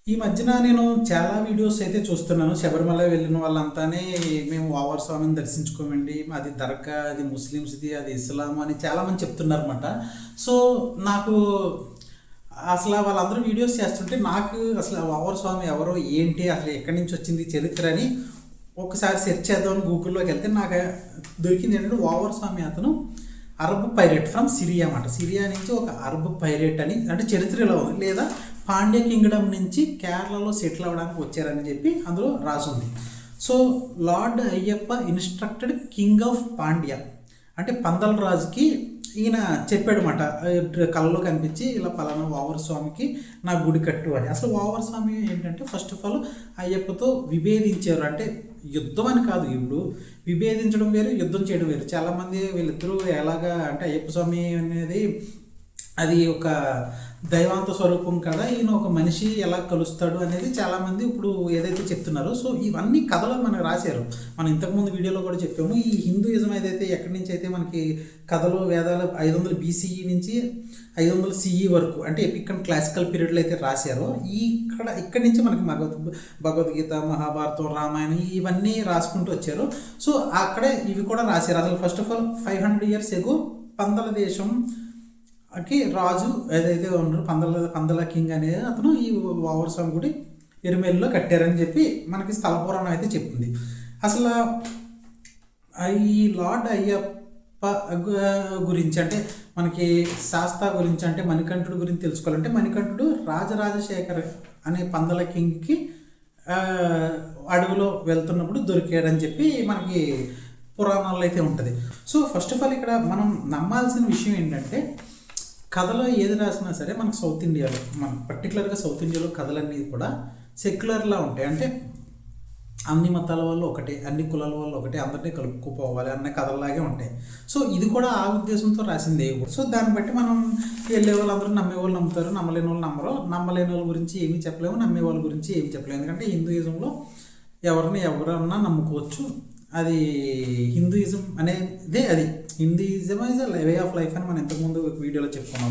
ఈ మధ్యన నేను చాలా వీడియోస్ అయితే చూస్తున్నాను. శబరిమల వెళ్ళిన వాళ్ళంతానే మేము వావర్ స్వామిని దర్శించుకోమండి, అది దర్గా, అది ముస్లిమ్స్ది, అది ఇస్లాం అని చాలామంది చెప్తున్నారన్నమాట. సో నాకు అసలు వాళ్ళందరూ వీడియోస్ చేస్తుంటే నాకు అసలు వావర్ స్వామి ఎవరో, ఏంటి, అసలు ఎక్కడి నుంచి వచ్చింది చరిత్ర అని ఒకసారి సెర్చ్ చేద్దామని గూగుల్లోకి వెళ్తే నాకు దొరికింది ఏంటంటే వావర్ స్వామి అతను అరబ్ పైరేట్ ఫ్రమ్ సిరియా అన్నమాట. సిరియా నుంచి ఒక అరబ్ పైరేట్ అని, అంటే చరిత్ర ఇలా ఉంది, లేదా పాండ్య కింగ్డమ్ నుంచి కేరళలో సెటిల్ అవ్వడానికి వచ్చారని చెప్పి అందులో రాసుంది. So lord Ayyappa instructed king of Pandya, అంటే పందల రాజుకి ఈయన చెప్పాడనమాట, కళ్ళలో కనిపించి ఇలా పలానా వావర్ స్వామికి నా గుడి కట్టు అని. అసలు వావర్ స్వామి ఏంటంటే ఫస్ట్ ఆఫ్ ఆల్ అయ్యప్పతో విభేదించారు, అంటే యుద్ధం అని కాదు, ఇప్పుడు విభేదించడం వేరు, యుద్ధం చేయడం వేరు. చాలామంది వీళ్ళిద్దరూ ఎలాగా అంటే అయ్యప్ప స్వామి అనేది అది ఒక దైవాంత స్వరూపం కదా, ఈయన ఒక మనిషి ఎలా కలుస్తాడు అనేది చాలామంది ఇప్పుడు ఏదైతే చెప్తున్నారో. సో ఇవన్నీ కథలు మనకు రాశారు. మనం ఇంతకుముందు వీడియోలో కూడా చెప్పాము. ఈ హిందూయిజం ఏదైతే ఎక్కడి నుంచి అయితే మనకి కథలు వేదాలు 500 BCE నుంచి 500 CE వరకు, అంటే ఎపిక్ అండ్ క్లాసికల్ పీరియడ్లో అయితే రాశారో, ఇక్కడి నుంచి మనకి భగవద్గీత, మహాభారతం, రామాయణం ఇవన్నీ రాసుకుంటూ వచ్చారు. సో అక్కడే ఇవి కూడా రాశారు. అసలు ఫస్ట్ ఆఫ్ ఆల్ 500 years ఎగో పందల దేశంకి రాజు ఏదైతే ఉన్నారో పందల కింగ్ అనేది అతను ఈ వావర్ స్వామి గుడి ఎరుమేలిలో కట్టారని చెప్పి మనకి స్థల పురాణం అయితే చెప్తుంది. అసలు ఈ లార్డ్ అయ్యప్ప గురించి అంటే మనకి శాస్త్ర గురించి, అంటే మణికంఠుడు గురించి తెలుసుకోవాలంటే మణికంఠుడు రాజరాజశేఖర్ అనే పందల కింగ్కి అడవిలో వెళ్తున్నప్పుడు దొరికాడని చెప్పి మనకి పురాణాల్లో అయితే ఉంటుంది. సో ఫస్ట్ ఆఫ్ ఆల్ ఇక్కడ మనం నమ్మాల్సిన విషయం ఏంటంటే, కథలో ఏది రాసినా సరే మనకు సౌత్ ఇండియాలో, మన పర్టికులర్గా సౌత్ ఇండియాలో కథలన్నీ కూడా సెక్యులర్లా ఉంటాయి. అంటే అన్ని మతాల వాళ్ళు ఒకటే, అన్ని కులాల వాళ్ళు ఒకటే, అందరినీ కలుపుకుపోవాలి అన్న కథల్లాగే ఉంటాయి. సో ఇది కూడా ఆ ఉద్దేశంతో రాసింది. సో దాన్ని బట్టి మనం వెళ్ళే వాళ్ళందరూ నమ్మే వాళ్ళు నమ్ముతారు, నమ్మలేని వాళ్ళు నమ్మరు. నమ్మలేని వాళ్ళ గురించి ఏమీ చెప్పలేము, నమ్మే వాళ్ళ గురించి ఏమీ చెప్పలేము. ఎందుకంటే హిందూయిజంలో ఎవరన్నా నమ్ముకోవచ్చు. అది హిందూయిజం అనేదే, అది Hinduism is a way of life అని మనం ఇంతకుముందు వీడియోలో చెప్పుకున్నాం.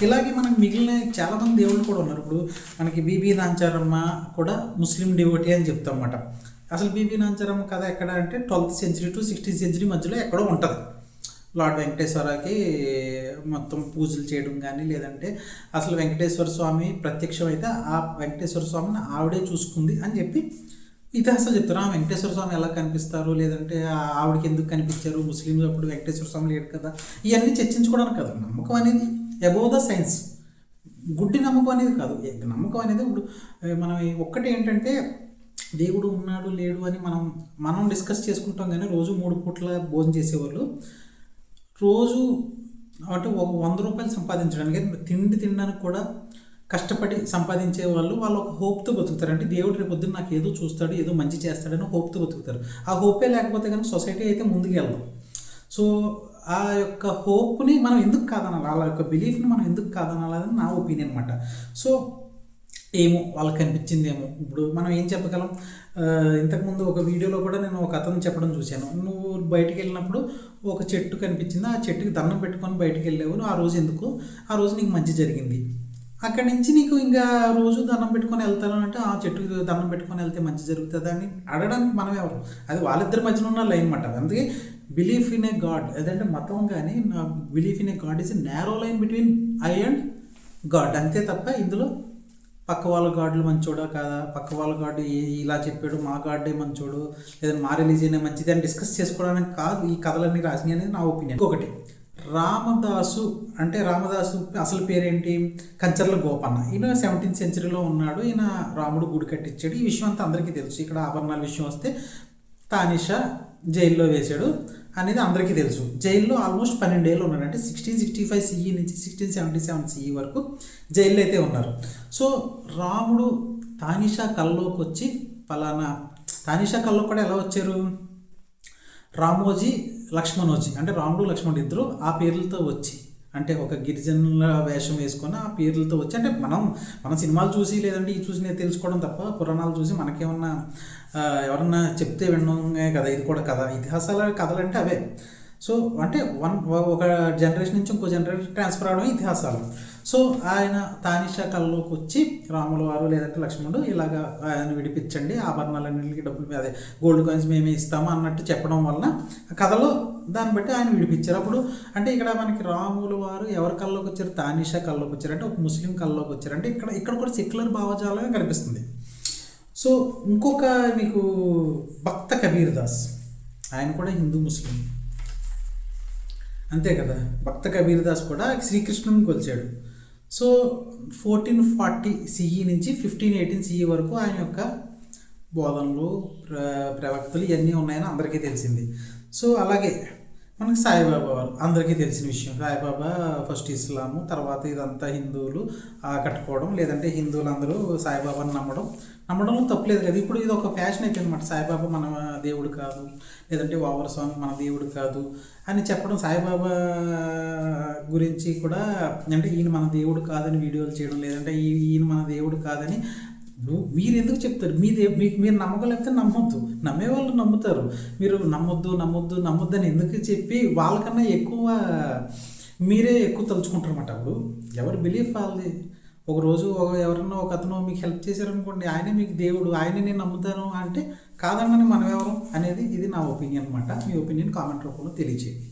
ఇలాగే మనకు మిగిలిన చాలామంది దేవుళ్ళు కూడా ఉన్నారు. ఇప్పుడు మనకి బీబీ నాంచారమ్మ కూడా ముస్లిం డివోటీ అని చెప్తాం అన్నమాట. అసలు బీబీ నాంచారమ్మ కథ ఎక్కడ అంటే 12th century to 16th century మధ్యలో ఎక్కడో ఉంటుంది. లార్డ్ వెంకటేశ్వరకి మొత్తం పూజలు చేయడం కానీ, లేదంటే అసలు వెంకటేశ్వర స్వామి ప్రత్యక్షం అయితే ఆ వెంకటేశ్వర స్వామిని ఆవిడే చూసుకుంది అని చెప్పి ఇతిహాసాలు చెప్తారు. ఆ వెంకటేశ్వర స్వామి ఎలా కనిపిస్తారు, లేదంటే ఆవిడకి ఎందుకు కనిపించారు, ముస్లింలు అప్పుడు వెంకటేశ్వర స్వామి లేడు కదా, ఇవన్నీ చర్చించుకోవడానికి కాదు. నమ్మకం అనేది అబోవ్ ద సైన్స్, గుడ్డి నమ్మకం అనేది కాదు. నమ్మకం అనేది ఇప్పుడు మనం ఒక్కటి ఏంటంటే దేవుడు ఉన్నాడు లేడు అని మనం డిస్కస్ చేసుకుంటాం. కానీ రోజు 3 పూట్ల భోజనం చేసేవాళ్ళు రోజు అంటే ఒక 100 రూపాయలు సంపాదించడానికి, తిండి తినడానికి కూడా కష్టపడి సంపాదించే వాళ్ళు ఒక హోప్తో బతుకుతారు. అంటే దేవుడు రేపు పొద్దున్న నాకు ఏదో చూస్తాడు, ఏదో మంచి చేస్తాడని హోప్తో బతుకుతారు. ఆ హోపే లేకపోతే కానీ సొసైటీ అయితే ముందుకు వెళ్దాం. సో ఆ యొక్క హోప్ని మనం ఎందుకు కాదనాలి, వాళ్ళ యొక్క బిలీఫ్ని మనం ఎందుకు కాదనాలని నా ఒపీనియన్ అనమాట. సో ఏమో వాళ్ళకి కనిపించిందేమో. ఇప్పుడు మనం ఏం చెప్పగలం? ఇంతకుముందు ఒక వీడియోలో కూడా నేను ఒక అతను చెప్పడం చూశాను. నువ్వు బయటికి వెళ్ళినప్పుడు ఒక చెట్టు కనిపించింది, ఆ చెట్టుకి దండం పెట్టుకొని బయటికి వెళ్ళావు, ఆ రోజు ఎందుకు, ఆ రోజు నీకు మంచి జరిగింది. అక్కడి నుంచి నీకు ఇంకా రోజు దండం పెట్టుకొని వెళ్తాను అంటే, ఆ చెట్టుకి దండం పెట్టుకొని వెళ్తే మంచి జరుగుతుంది అని అడగడానికి మనం ఎవరు? అది వాళ్ళిద్దరి మధ్యన ఉన్న లైన్ మాట. అందుకే బిలీఫ్ ఇన్ ఏ గాడ్, అదంటే మతం కానీ belief in a God is a narrow line between I and God, అంతే తప్ప ఇందులో పక్క వాళ్ళ గాడ్లు మంచోడా కాదా, పక్క వాళ్ళ గాడ్ ఇలా చెప్పాడు, మా గాడ్డే మంచోడు, లేదా మా రిలీజియనే మంచిది అని డిస్కస్ చేసుకోవడానికి కాదు ఈ కథలన్నీ రాసినాయి అనేది నా ఒపీనియన్. ఒకటి, రామదాసు అసలు పేరేంటి? కంచర్ల గోపన్న. ఈయన 17th centuryలో ఉన్నాడు. ఈయన రాముడు గుడి కట్టించాడు. ఈ విషయం అంతా అందరికీ తెలుసు. ఇక్కడ ఆభరణాల విషయం వస్తే తానిషా జైల్లో వేశాడు అనేది అందరికీ తెలుసు. జైల్లో ఆల్మోస్ట్ 12 ఏళ్ళు ఉన్నాడు. అంటే 1665 CE నుంచి 1677 CE వరకు జైల్లో అయితే ఉన్నారు. సో రాముడు తానిషా కల్లోకి వచ్చి తానిషా కల్లో కూడా ఎలా వచ్చారు? రామోజీ, లక్ష్మణోజీ, అంటే రాముడు లక్ష్మణుడు ఇద్దరు ఆ పేర్లతో వచ్చి, అంటే ఒక గిరిజనుల వేషం వేసుకొని ఆ పేర్లతో వచ్చి, అంటే మన సినిమాలు చూసి లేదంటే ఈ చూసి నేను తెలుసుకోవడం తప్ప పురాణాలు చూసి మనకేమన్నా ఎవరన్నా చెప్తే వినడమే కదా ఇది కూడా కథ. ఇతిహాసాల కథలు అంటే అవే. సో అంటే ఒక జనరేషన్ నుంచి ఇంకో జనరేషన్ ట్రాన్స్ఫర్ అవడం ఇతిహాసాలు. సో ఆయన తానిషా కల్లోకి వచ్చి రాముల వారు లేదంటే లక్ష్మణుడు ఇలాగా ఆయన విడిపించండి, ఆభరణాలన్నింటికి డబ్బులు అదే గోల్డ్ కాయిన్స్ మేమే ఇస్తాము అన్నట్టు చెప్పడం వలన ఆ కథలో దాన్ని బట్టి ఆయన విడిపించారు. అప్పుడు అంటే ఇక్కడ మనకి రాముల వారు ఎవరి కల్లోకి వచ్చారు, తానిషా కల్లోకి వచ్చారు, అంటే ఒక ముస్లిం కల్లోకి వచ్చారు. అంటే ఇక్కడ ఇక్కడ కూడా సెక్యులర్ భావజాలమే కనిపిస్తుంది. సో ఇంకొక మీకు భక్త కబీర్ దాస్, ఆయన కూడా హిందూ ముస్లిం అంతే కదా. భక్త కబీర్ దాస్ కూడా శ్రీకృష్ణుని కొలిచాడు. సో 1440 సిఈ నుంచి 1518 సిఈ వరకు ఆయన యొక్క బోధనలు ప్రవక్తలు ఇవన్నీ ఉన్నాయని అందరికీ తెలిసింది. సో అలాగే మనకి సాయిబాబా వారు అందరికీ తెలిసిన విషయం. సాయిబాబా ఫస్ట్ ఇస్లాము, తర్వాత ఇదంతా హిందువులు కట్టుకోవడం, లేదంటే హిందువులు అందరూ సాయిబాబాని నమ్మడంలో తప్పులేదు కదా. ఇప్పుడు ఇది ఒక ఫ్యాషన్ అయిపోయింది అనమాట. సాయిబాబా మన దేవుడు కాదు, లేదంటే వావర్ స్వామి మన దేవుడు కాదు అని చెప్పడం, సాయిబాబా గురించి కూడా అంటే ఈయన మన దేవుడు కాదని వీడియోలు చేయడం, లేదంటే ఈయన మన దేవుడు కాదని మీరు ఎందుకు చెప్తారు? మీరు నమ్మకలేకపోతే నమ్మొద్దు, నమ్మేవాళ్ళు నమ్ముతారు. మీరు నమ్మొద్దు అని ఎందుకు చెప్పి వాళ్ళకన్నా ఎక్కువ మీరే ఎక్కువ తలుచుకుంటారు అన్నమాట. అప్పుడు ఎవరు బిలీఫ్ వాళ్ళది. ఒకరోజు ఎవరన్నా ఒక అతను మీకు హెల్ప్ చేశారనుకోండి, ఆయనే మీకు దేవుడు, ఆయనే నేను నమ్ముతాను అంటే కాదన్నని మనం ఎవరు అనేది ఇది నా ఒపీనియన్ అనమాట. మీ ఒపీనియన్ కామెంట్ రూపంలో తెలియచేయండి.